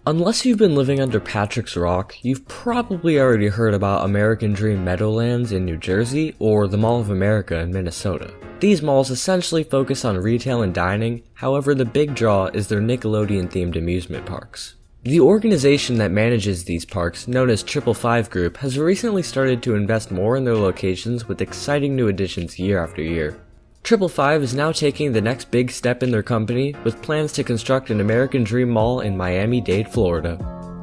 Unless you've been living under Patrick's Rock, you've probably already heard about American Dream Meadowlands in New Jersey or the Mall of America in Minnesota. These malls essentially focus on retail and dining, however the big draw is their Nickelodeon-themed amusement parks. The organization that manages these parks, known as 555 Group, has recently started to invest more in their locations with exciting new additions year after year. 555 is now taking the next big step in their company with plans to construct an American Dream Mall in Miami-Dade, Florida.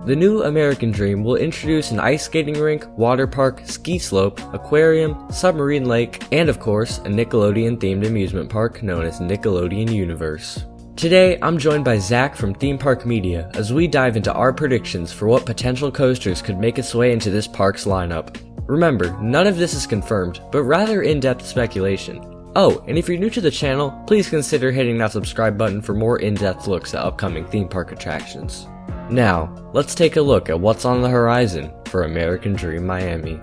The new American Dream will introduce an ice skating rink, water park, ski slope, aquarium, submarine lake, and of course, a Nickelodeon-themed amusement park known as Nickelodeon Universe. Today, I'm joined by Zach from Theme Park Media as we dive into our predictions for what potential coasters could make its way into this park's lineup. Remember, none of this is confirmed, but rather in-depth speculation. Oh, and if you're new to the channel, please consider hitting that subscribe button for more in-depth looks at upcoming theme park attractions. Now, let's take a look at what's on the horizon for American Dream Miami.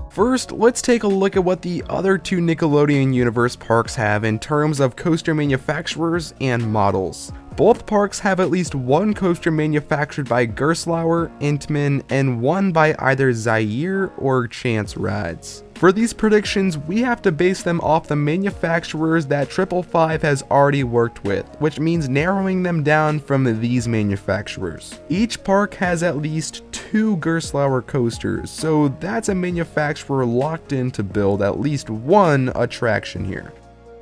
First, let's take a look at what the other two Nickelodeon Universe parks have in terms of coaster manufacturers and models. Both parks have at least one coaster manufactured by Gerstlauer, Intamin, and one by either Zaire or Chance Rides. For these predictions, we have to base them off the manufacturers that 555 has already worked with, which means narrowing them down from these manufacturers. Each park has at least two Gerstlauer coasters, so that's a manufacturer locked in to build at least one attraction here.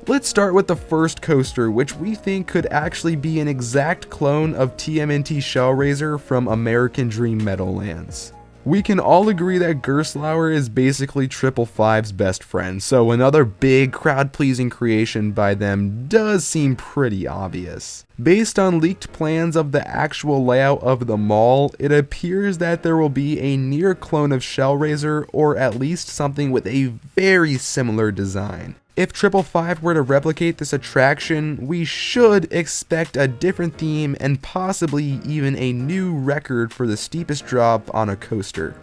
Let's start with the first coaster, which we think could actually be an exact clone of TMNT Shellraiser from American Dream Meadowlands. We can all agree that Gerstlauer is basically 555's best friend, so another big crowd-pleasing creation by them does seem pretty obvious. Based on leaked plans of the actual layout of the mall, it appears that there will be a near clone of Shellraiser, or at least something with a very similar design. If 555 were to replicate this attraction, we should expect a different theme and possibly even a new record for the steepest drop on a coaster.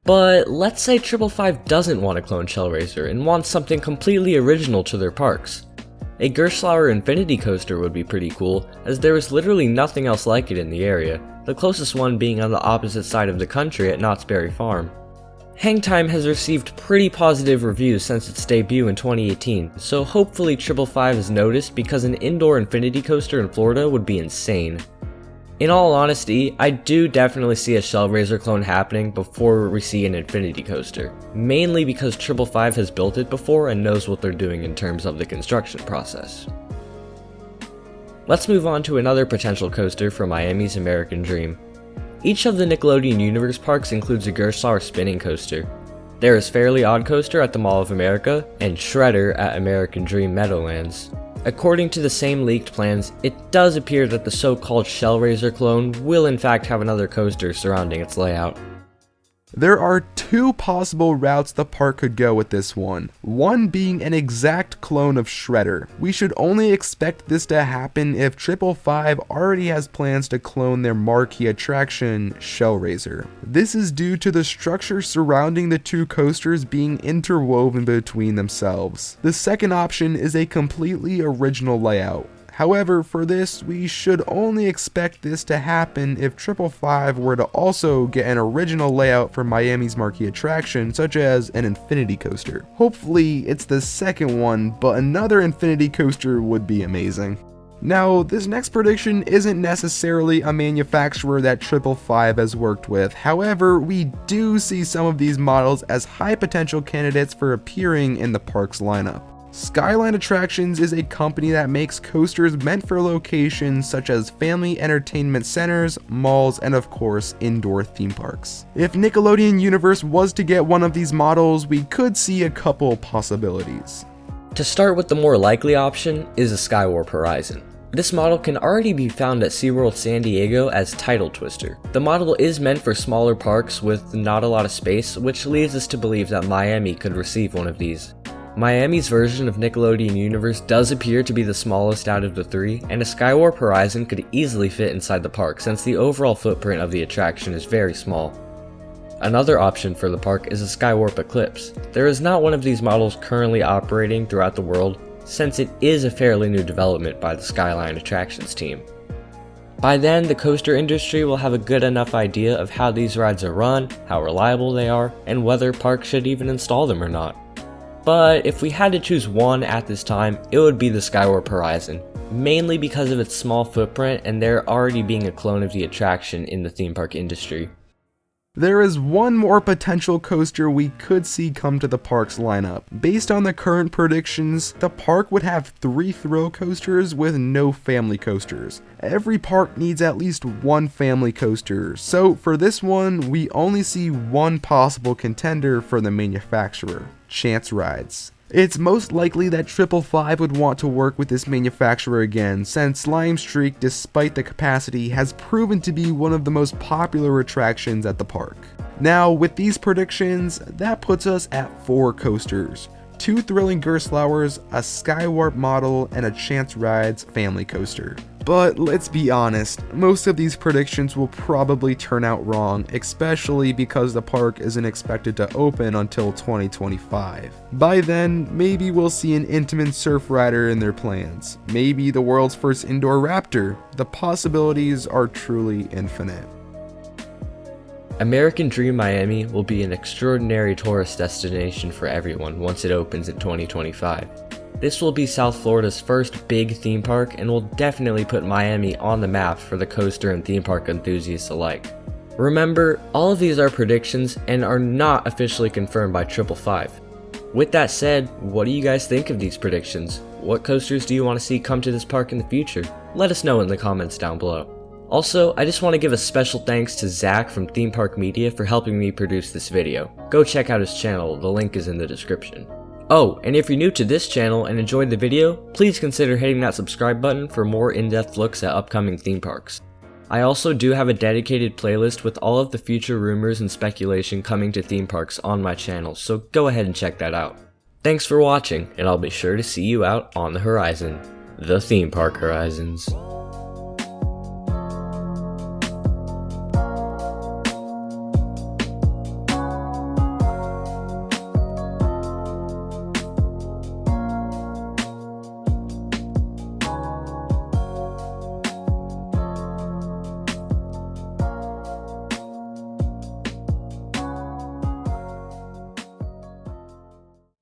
But let's say 555 doesn't want to clone Shellraiser and wants something completely original to their parks. A Gerstlauer Infinity Coaster would be pretty cool, as there is literally nothing else like it in the area, the closest one being on the opposite side of the country at Knott's Berry Farm. Hang Time has received pretty positive reviews since its debut in 2018, so hopefully 555 has noticed because an indoor infinity coaster in Florida would be insane. In all honesty, I do definitely see a Shellraiser clone happening before we see an infinity coaster, mainly because 555 has built it before and knows what they're doing in terms of the construction process. Let's move on to another potential coaster from Miami's American Dream. Each of the Nickelodeon Universe parks includes a Gerstlauer spinning coaster. There is Fairly Odd Coaster at the Mall of America, and Shredder at American Dream Meadowlands. According to the same leaked plans, it does appear that the so-called Shellraiser clone will in fact have another coaster surrounding its layout. There are two possible routes the park could go with this one being an exact clone of Shredder. We should only expect this to happen if 555 already has plans to clone their marquee attraction, Shellraiser. This is due to the structure surrounding the two coasters being interwoven between themselves. The second option is a completely original layout. However, for this, we should only expect this to happen if 555 were to also get an original layout for Miami's marquee attraction, such as an infinity coaster. Hopefully, it's the second one, but another infinity coaster would be amazing. Now, this next prediction isn't necessarily a manufacturer that 555 has worked with, however, we do see some of these models as high potential candidates for appearing in the park's lineup. Skyline Attractions is a company that makes coasters meant for locations such as family entertainment centers, malls, and of course, indoor theme parks. If Nickelodeon Universe was to get one of these models, we could see a couple possibilities. To start with, the more likely option is a Skywarp Horizon. This model can already be found at SeaWorld San Diego as Tidal Twister. The model is meant for smaller parks with not a lot of space, which leads us to believe that Miami could receive one of these. Miami's version of Nickelodeon Universe does appear to be the smallest out of the three, and a Skywarp Horizon could easily fit inside the park since the overall footprint of the attraction is very small. Another option for the park is a Skywarp Eclipse. There is not one of these models currently operating throughout the world, since it is a fairly new development by the Skyline Attractions team. By then, the coaster industry will have a good enough idea of how these rides are run, how reliable they are, and whether parks should even install them or not. But if we had to choose one at this time, it would be the Skywarp Horizon, mainly because of its small footprint and there already being a clone of the attraction in the theme park industry. There is one more potential coaster we could see come to the park's lineup. Based on the current predictions, the park would have 3 thrill coasters with no family coasters. Every park needs at least one family coaster, so for this one, we only see one possible contender for the manufacturer: Chance Rides. It's most likely that 555 would want to work with this manufacturer again, since Lime Streak, despite the capacity, has proven to be one of the most popular attractions at the park. Now, with these predictions, that puts us at 4 coasters: 2 thrilling Gerstlauers, a Skywarp model, and a Chance Rides family coaster. But let's be honest, most of these predictions will probably turn out wrong, especially because the park isn't expected to open until 2025. By then, maybe we'll see an Intamin Surf Rider in their plans. Maybe the world's first indoor raptor. The possibilities are truly infinite. American Dream Miami will be an extraordinary tourist destination for everyone once it opens in 2025. This will be South Florida's first big theme park and will definitely put Miami on the map for the coaster and theme park enthusiasts alike. Remember, all of these are predictions and are not officially confirmed by 555. With that said, what do you guys think of these predictions? What coasters do you want to see come to this park in the future? Let us know in the comments down below. Also, I just want to give a special thanks to Zach from Theme Park Media for helping me produce this video. Go check out his channel, the link is in the description. Oh, and if you're new to this channel and enjoyed the video, please consider hitting that subscribe button for more in-depth looks at upcoming theme parks. I also do have a dedicated playlist with all of the future rumors and speculation coming to theme parks on my channel, so go ahead and check that out. Thanks for watching, and I'll be sure to see you out on the horizon. The Theme Park Horizons.